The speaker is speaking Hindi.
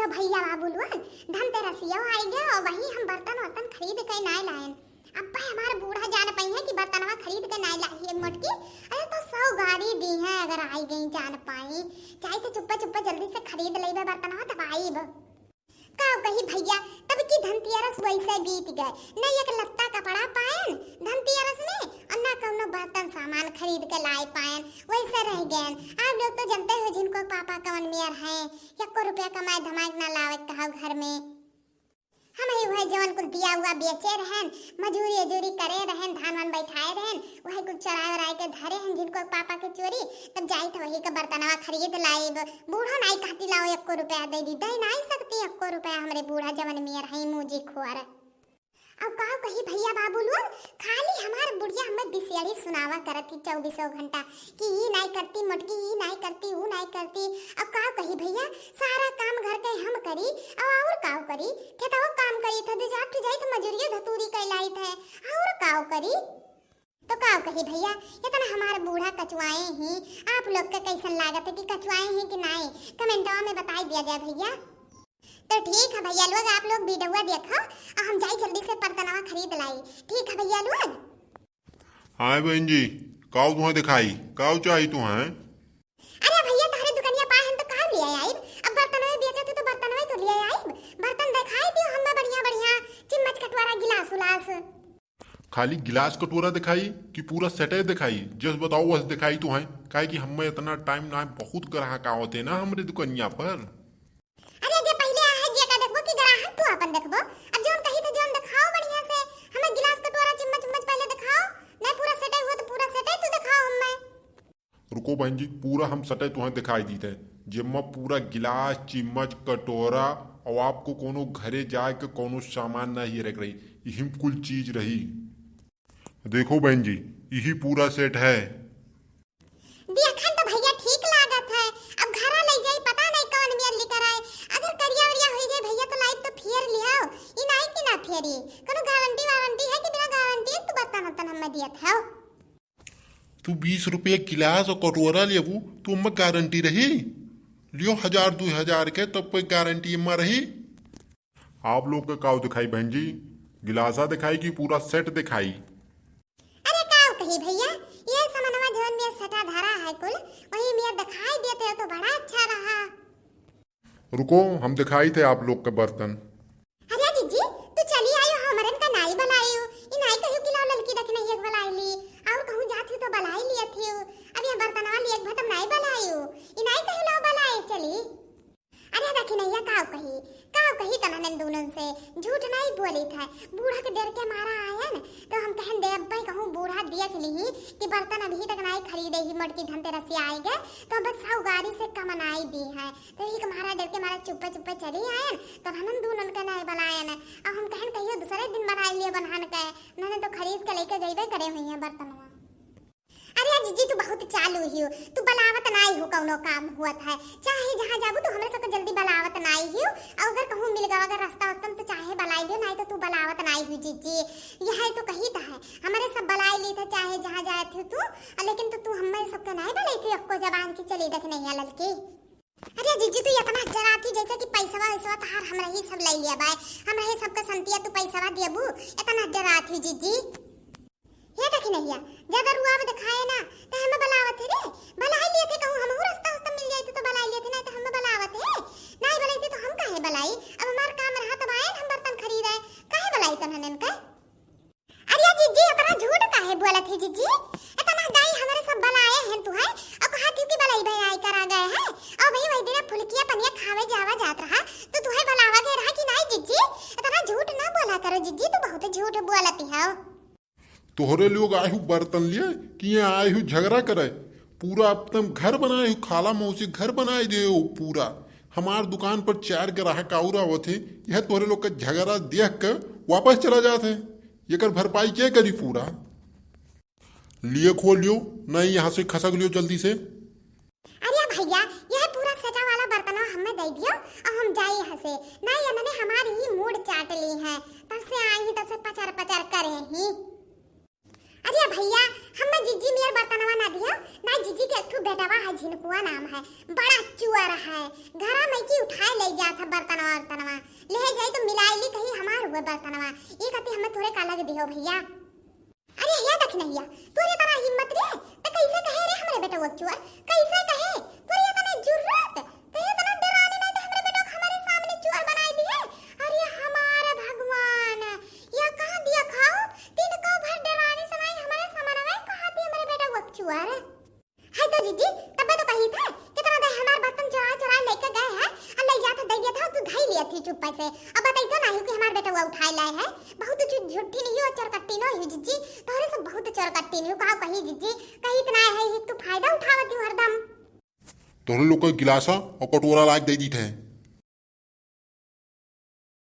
जो भैया बाबू लोग धनतेरसिया आई गए और वही हम बर्तन वर्तन खरीद के नहीं लाए। अब भाई हमारा बूढ़ा जान पाई है कि बर्तनवा खरीद के नहीं लाई है मोटकी। अरे तो 100 गाड़ी दी है अगर आई गई जान पाई, चाहे तो चुप्पा चुप्पा जल्दी से खरीद लेबे बर्तनवा तब आईब। का कही भैया तब की धनतेरस वैसे बीत गए, नहीं एक लत्ता कपड़ा पायन धनतेरस में और ना कौनो बर्तन सामान खरीद के लाए पायन, वैसे रह गए। आप लोग तो जानते हो जिनको पापा कवन मेयर है, 1 रुपया कमाए धमाक ना लावे कहो घर में। हम ही वह जवन कुछ दिया हुआ बेचे रहन, मजूरी अजूरी करे रहन, धान वान बैठाए रहन, वही कुछ चराए वराए के धरे हैं जिनको पापा के चोरी, तब जाई तो वही का बर्तनवा खरीद लाइब। बूढ़ा नहीं कहती लाओ 1 रुपया दे दी, दे नहीं सकती 1 रुपया हमरे बूढ़ा जवन मेयर है मुझे खोर। अब कहो कही भैया बाबू लोग खाली हमार बुढ़िया हमें बिसेड़ी सुनावा करती 24 घंटा कि ये नहीं करती मोटकी, ये नहीं करती, वो नहीं करती। अब कहो कही भैया सारा काम घर के हम करी और काव करी, खेतवा काम करी था जाट जाई तो मजूरी धतूरी कैलाई थे और काव करी। तो काव कही भैया इतना हमारा बूढ़ा कचवाए ही, आप लोग का कैसन लागत है कि कचवाए हैं कि नहीं, कमेंटवा में बताई दिया जाए भैया। तो ठीक है भैया लोग, आप लोग वीडियो देखो और हम जाई जल्दी से बर्तनवा खरीद लाई। ठीक है भैया लोग। हाँ बहन जी, काऊ तुम्हें दिखाई काऊ चाहिए तुम्हें? अरे भैया तारे दुकानिया पाए हम तो काऊ ले आइब, अब बर्तनवे बेचे थे तो बर्तनवे तो ले आइब। बर्तन दिखाई दियो हमें बढ़िया बढ़िया, चम्मच कटोरा गिलास उलास। खाली गिलास कटोरा दिखाई कि पूरा सेटे दिखाई? जस बताओ बस दिखाई तुम्हें, काहे कि हमें इतना टाइम ना, बहुत ग्राहक आवत है ना हमारे दुकानिया पर। अरे जे पहले आ है जे का देखबो कि ग्राहक तू अपन देखबो, अब जोन कही तो जोन दिखाओ बढ़िया से, हमें गिलास कटोरा चम्मच चम्मच पहले दिखाओ, नहीं पूरा सेटे हुआ तो पूरा सेटे तू दिखाओ हमें। रुको बहन जी, पूरा हम सटे तुम्हें दिखाई दी थे, जिम्मा पूरा गिलास चिम्मच कटोरा और आपको कोनो घरे जाए के कोनो सामान नहीं रख रही, यही कुल चीज रही। देखो बहन जी यही पूरा सेट है। देखन तो भैया ठीक लागत है, अब घरा ले जाई पता नहीं कौन मेयर लेकर आए, अगर करिया वरिया हो जाए भैया तो लाइव तो फेर लियाओ, ई नहीं कि ना फेरी, कोनो गारंटी वारंटी है कि बिना गारंटी तो बर्तन हमें दियत है। तू 20 रुपये गिलास और कटोरा लेबू तो उनमें गारंटी रही, लियो 1000-2000 के तब कोई गारंटी इमा रही। आप लोग का काव दिखाई बहन जी, गिलासा दिखाई कि पूरा सेट दिखाई? अरे काव कही भैया ये सामानवा जोन में सटा धरा है कुल वही में दिखाई देते हो तो बड़ा अच्छा रहा। रुको हम दिखाई थे आप लोग के बर्तन। अरे जीजी तू चली आयो हमरन का नाई बनायो, ई नाई कहियो कि लाओ ललकी रखने एक बलाई ली और कहूं जाती तो बलाई लिया थी, अब ये बर्तनवा लिए एक भतम नाई बनायो, ई नाई कहियो लाओ बलाई चली। अरे देखी नहीं काव कही तनन दोनों से झूठ नहीं बोली था, बूढ़ा के डर के मारा आया न तो हम कहन दे अब भाई कहूं बूढ़ा देख ली कि बर्तन अभी तक नहीं खरीदे ही मोटकी धनतेरसी आई गए तो बस 100 गाड़ी से कमनाई दी है, तो एक मारा डर के मारा चुप्पे चुप्पे चली आए तो हम दोनों के नहीं बनाए न, अब हम कहन कहियो दूसरे दिन बना लिए बनहान के नने तो खरीद के लेके गईबे करे हुई है बर्तनवा। अरे जीजी तू बहुत चालू ही हो, तू बलावत नहीं हो कौनो काम हुआ है, चाहे जहाँ जाबू तो हमरे सबके जल्दी बलावत नहीं हो, अगर कहूँ मिल गवा अगर रास्ता वस्तन तो चाहे बलाई लियो, नहीं तो तू बलावत नहीं हो जीजी। यह तो कही था है हमारे सब बलाई ली थे चाहे जहाँ जाए थे तू, लेकिन तो तू हमारे सबके नहीं बलाई थी आपको जबान की चली देख नहीं है लड़की। अरे जीजी तू इतना डराती जैसे कि पैसा वैसा तार हमरा ही सब ले लिया बाय, हमरा ही सबके संतिया तू पैसा देबू, इतना डराती जीजी। ये देखी नहीं ज्यादा रुआब दिखाए ना तो हमें बलावत है रे, बलाई लिए थे कहूं हम रास्ता उस्ता मिल जाए तो बलाई लिए थे, नहीं तो हमें बलावत है, नहीं बलाई थे तो हम काहे बलाई, अब हमार काम रहा तब आए हम बर्तन खरीदे काहे बलाई तनन का। अरे जीजी इतना झूठ काहे बोला थी जीजी, इतना दाई हमारे सब बलाए हैं तू है और कहा थी कि बलाई भाई आई करा गए हैं और भाई वही दिन फुलकिया पनिया खावे जावा जात रहा तो तू है बलावा के रहा कि नहीं जीजी, इतना झूठ ना बोला करो जीजी, तू बहुत झूठ बोलती है। तोहरे लोग आए हूँ बर्तन लिए कि ये आए हूँ झगड़ा करे, पूरा एकदम घर बनाए हूँ, खाला मौसी घर बनाए दे पूरा, हमार दुकान पर 4 ग्राहक और आवत थे, यह तोहरे लोग का झगड़ा देख कर वापस चला जाते, ये कर भरपाई क्या करी पूरा? लिए खोल लियो नहीं यहाँ से खसक लियो जल्दी से। अरे भैया यह पूरा सजा वाला बर्तन हमें दे दियो और हम जाए यहाँ से, नहीं इन्होंने हमारी ही मूड चाट ली है, तब से आई ही तब से पचर पचर करे ही। अरे भैया हमें जीजी मेर बर्तनवा ना दियो, ना जीजी के एक बेटावा है झिनकुआ नाम है, बड़ा चुआ रहा है, घरा में की उठाए ले जा था बर्तन बर्तनवा ले जाई तो मिलाई ली कहीं हमार हुए बर्तनवा ई खातिर हमें थोड़े काला के दियो भैया। अरे या देख नैया तोरे तना हिम्मत रे त कैसे कहे रे हमरे बेटा चोर कैसे कहे तोरे तना जुर्रत कहे तना डराने नहीं तो हमरे बेटा को हमारे सामने चोर बनाई दिए। अरे हमारे भगवान या कहां दिया खाओ तीन का भर डराने सुनाई हमारे सामने में कहां दिए हमरे बेटा को चोर है तो जीजी तब तो कही थे कितना दे हमार बर्तन चुरा चुरा लेके गए हैं और ले जाता दे दिया था तू धाई लिया थी चुप से अब बताई तो नहीं कि हमार बेटा वो उठाए लाए है बहुत झूठी नहीं हो चोरकट्टी न हो जीजी तोरे से बहुत चोरकट्टी नहीं कहा कही जीजी कही इतना है तू फायदा उठावती हरदम तोहरे लोग का गिलासा और कटोरा लाग दे दी थे